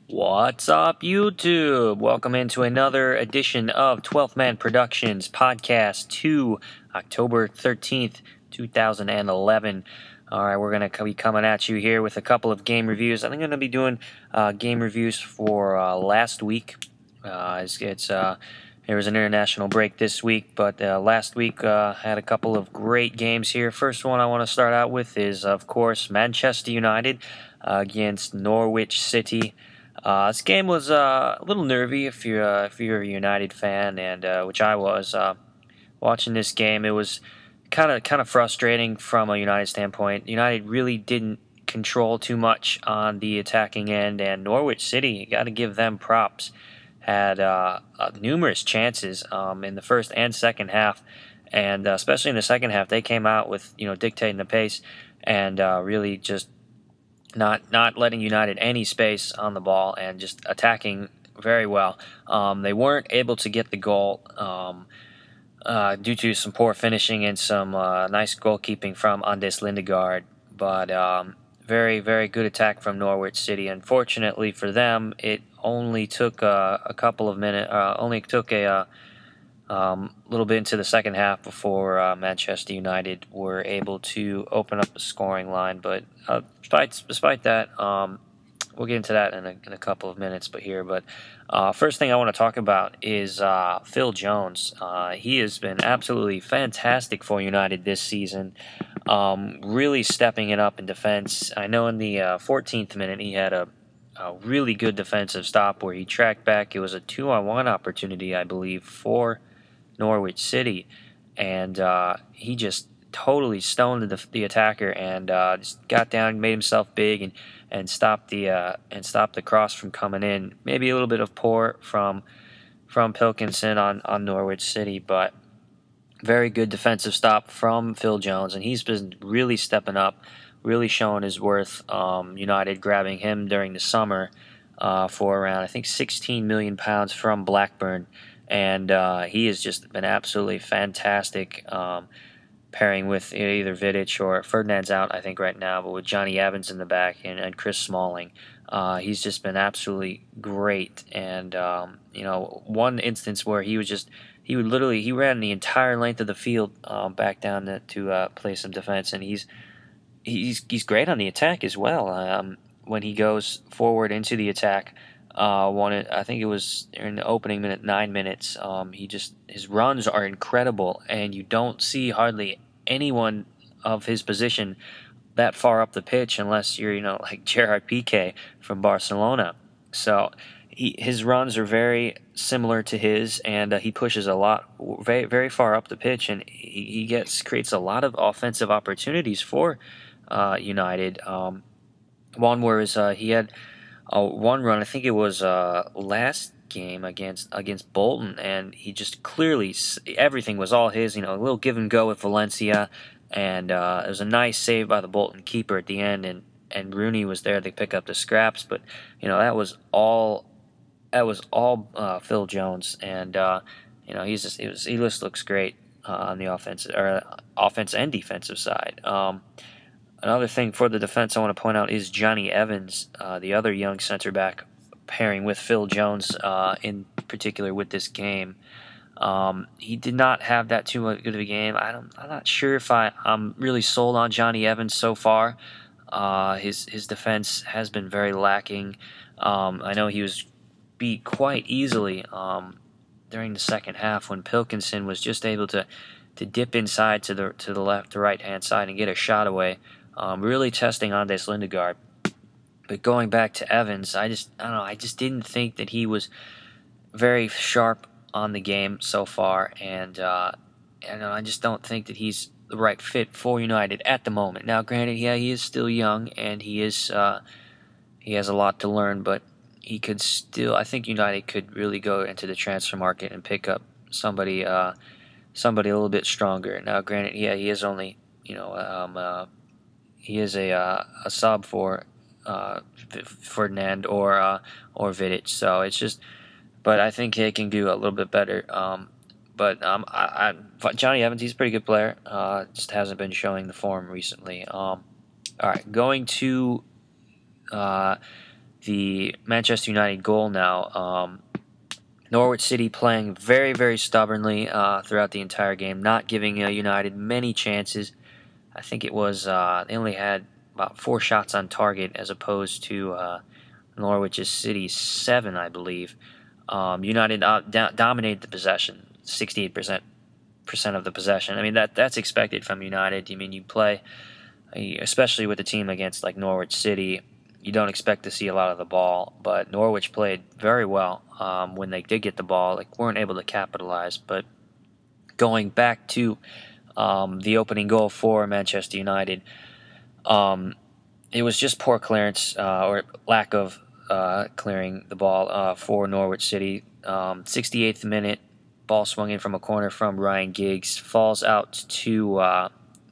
What's up, YouTube? Welcome into another edition of 12th Man Productions Podcast 2, October 13th, 2011. All right, we're going to be coming at you here with a couple of game reviews. I think I'm going to be doing game reviews for last week. There was an international break this week, but last week had a couple of great games here. First one I want to start out with is, of course, Manchester United against Norwich City. This game was a little nervy if you're a United fan, and which I was. Watching this game, it was kind of frustrating from a United standpoint. United really didn't control too much on the attacking end, and Norwich City, you got to give them props, had numerous chances in the first and second half, and especially in the second half, they came out with dictating the pace and really just not letting United any space on the ball and just attacking very well. They weren't able to get the goal due to some poor finishing and some nice goalkeeping from Anders Lindegaard, but very, very good attack from Norwich City. Unfortunately for them, it only took a couple of minutes, only took a little bit into the second half before Manchester United were able to open up the scoring line. But despite that, we'll get into that in a couple of minutes. But first thing I want to talk about is Phil Jones. He has been absolutely fantastic for United this season, really stepping it up in defense. I know in the 14th minute he had a really good defensive stop where he tracked back. It was a 2-on-1 opportunity, I believe, for Norwich City, and he just totally stoned the attacker and just got down, made himself big, and stopped the cross from coming in. Maybe a little bit of poor from Pilkington on Norwich City, but very good defensive stop from Phil Jones, and he's been really stepping up, really showing his worth. United grabbing him during the summer for around, I think, £16 million from Blackburn. And he has just been absolutely fantastic, pairing with either Vidic or Ferdinand's out, I think, right now, but with Johnny Evans in the back and Chris Smalling. He's just been absolutely great. And, one instance where he ran the entire length of the field back down to play some defense, and he's great on the attack as well. When he goes forward into the attack, I think it was in the opening 9 minutes. His runs are incredible, and you don't see hardly anyone of his position that far up the pitch unless you're like Gerard Piqué from Barcelona. So his runs are very similar to his, and he pushes a lot, very, very far up the pitch, and he creates a lot of offensive opportunities for United. One where he had one run, I think it was last game against Bolton, and he just clearly, everything was all his. A little give and go with Valencia, and it was a nice save by the Bolton keeper at the end, and Rooney was there to pick up the scraps. But that was all Phil Jones, and he just looks great on the offense and defensive side. Another thing for the defense I want to point out is Johnny Evans, the other young center back, pairing with Phil Jones in particular with this game. He did not have that too good of a game. I'm not sure if I'm really sold on Johnny Evans so far. His defense has been very lacking. I know he was beat quite easily during the second half when Pilkington was just able to dip inside to the left, the right hand side and get a shot away. Really testing Anders Lindegaard. But going back to Evans, I don't know. I just didn't think that he was very sharp on the game so far, and I just don't think that he's the right fit for United at the moment. Now, granted, yeah, he is still young, and he has a lot to learn, but he could still. I think United could really go into the transfer market and pick up somebody a little bit stronger. Now, granted, yeah, he is only he is a sub for Ferdinand or Vidic, so it's just. But I think he can do a little bit better. Johnny Evans, he's a pretty good player. Just hasn't been showing the form recently. All right, going to the Manchester United goal now. Norwich City playing very, very stubbornly throughout the entire game, not giving United many chances. I think it was they only had about 4 shots on target as opposed to Norwich City's 7, I believe. United dominated the possession, 68% of the possession. I mean that's expected from United. I mean you play, especially with a team against like Norwich City, you don't expect to see a lot of the ball. But Norwich played very well when they did get the ball. Like weren't able to capitalize. But going back to the opening goal for Manchester United, it was just poor clearance or lack of clearing the ball for Norwich City. 68th minute, ball swung in from a corner from Ryan Giggs, falls out to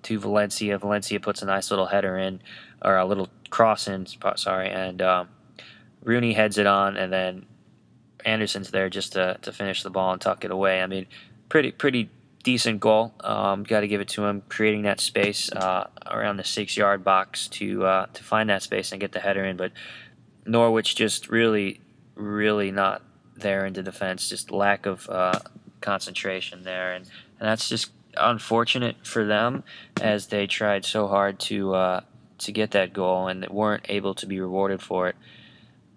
Valencia. Valencia puts a nice little header in, or a little cross in, sorry, and Rooney heads it on, and then Anderson's there just to finish the ball and tuck it away. I mean, pretty decent goal. Got to give it to him, creating that space around the 6-yard box to find that space and get the header in. But Norwich just really not there into defense. Just lack of concentration there, and that's just unfortunate for them as they tried so hard to get that goal and weren't able to be rewarded for it.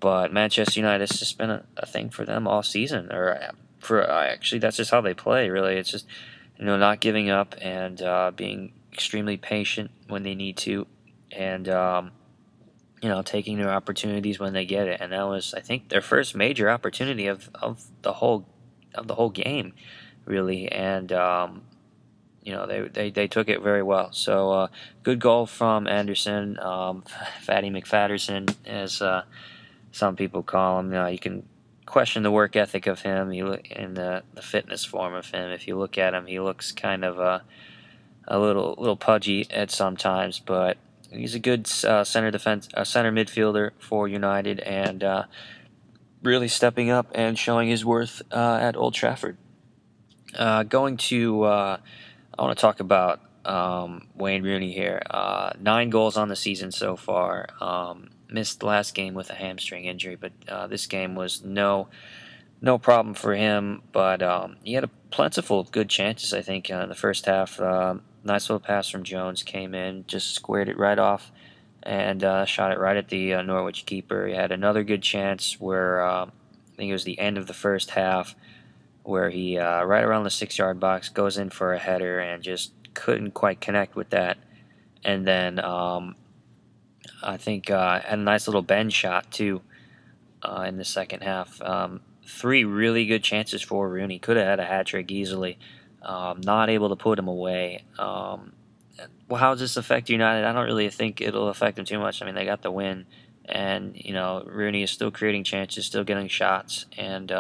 But Manchester United has just been a thing for them all season, or for actually that's just how they play. Really, it's just not giving up and being extremely patient when they need to, and taking their opportunities when they get it. And that was, I think, their first major opportunity of the whole game, really. And they took it very well. So good goal from Anderson, Fatty McFatterson, as some people call him. You can question the work ethic of him, and the fitness form of him. If you look at him, he looks kind of a little pudgy at sometimes, but he's a good center midfielder for United, and really stepping up and showing his worth at Old Trafford. I want to talk about Wayne Rooney here. 9 goals on the season so far. Missed the last game with a hamstring injury, but this game was no problem for him. But he had a plentiful of good chances, I think, in the first half. Nice little pass from Jones came in, just squared it right off, and shot it right at the Norwich keeper. He had another good chance where I think it was the end of the first half, where he right around the 6-yard box goes in for a header and just couldn't quite connect with that. And then I think had a nice little bend shot too in the second half. 3 really good chances for Rooney. Could have had a hat trick easily. Not able to put him away. Well, how does this affect United? I don't really think it'll affect them too much. I mean, they got the win, and Rooney is still creating chances, still getting shots, and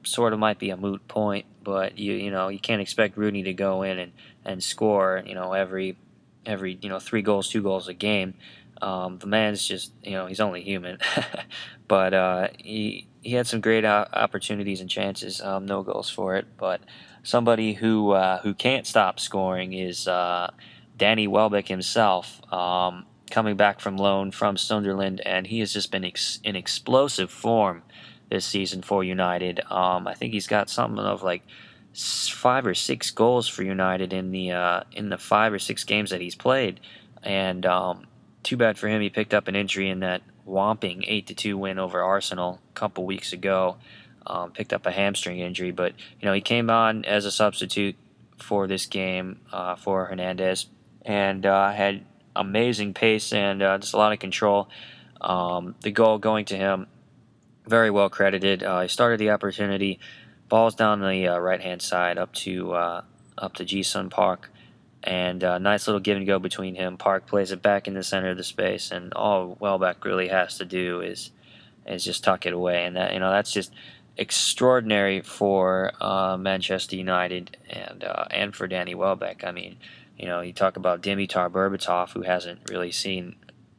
sort of might be a moot point. But you can't expect Rooney to go in and score every 3 goals, 2 goals a game. The man's just he's only human, but he had some great opportunities and chances. No goals for it, but somebody who can't stop scoring is Danny Welbeck himself, coming back from loan from Sunderland, and he has just been in explosive form this season for United. I think he's got something of like 5 or 6 goals for United in the 5 or 6 games that he's played, and too bad for him. He picked up an injury in that whomping 8-2 win over Arsenal a couple weeks ago. Picked up a hamstring injury, but he came on as a substitute for this game for Hernandez, and had amazing pace and just a lot of control. The goal going to him, very well credited. He started the opportunity, balls down the right-hand side up to Ji-sung Park, and nice little give and go between him. Park plays it back in the center of the space, and all Welbeck really has to do is just tuck it away, and that's just extraordinary for Manchester United and for Danny Welbeck. I mean, you talk about Dimitar Berbatov, who hasn't really seen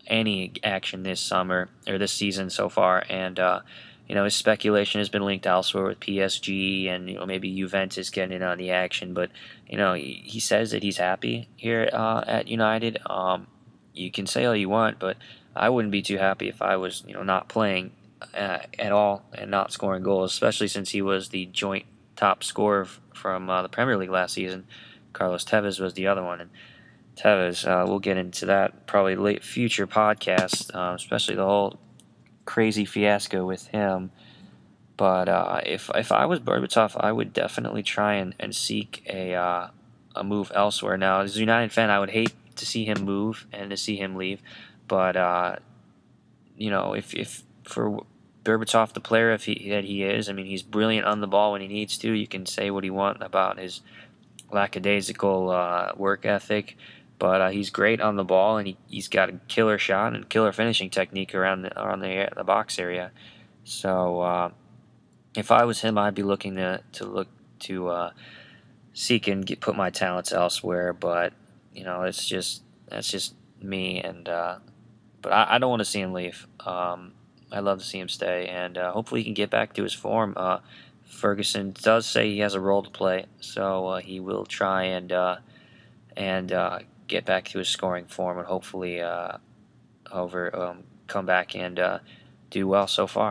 any action this summer or this season so far, and his speculation has been linked elsewhere with PSG and maybe Juventus getting in on the action. But he says that he's happy here at United. You can say all you want, but I wouldn't be too happy if I was, not playing at all and not scoring goals, especially since he was the joint top scorer from the Premier League last season. Carlos Tevez was the other one, and Tevez, we'll get into that probably late future podcast, especially the whole crazy fiasco with him. But if I was Berbatov, I would definitely try and seek a move elsewhere. Now, as a United fan, I would hate to see him move and to see him leave. But if for Berbatov, the player that he is, I mean, he's brilliant on the ball when he needs to. You can say what you want about his lackadaisical work ethic, but he's great on the ball, and he's got a killer shot and killer finishing technique around the box area. So if I was him, I'd be looking to seek and put my talents elsewhere. But that's just me, and but I don't want to see him leave. I'd love to see him stay, and hopefully he can get back to his form. Ferguson does say he has a role to play, so he will try and get back to his scoring form, and hopefully come back and do well so far.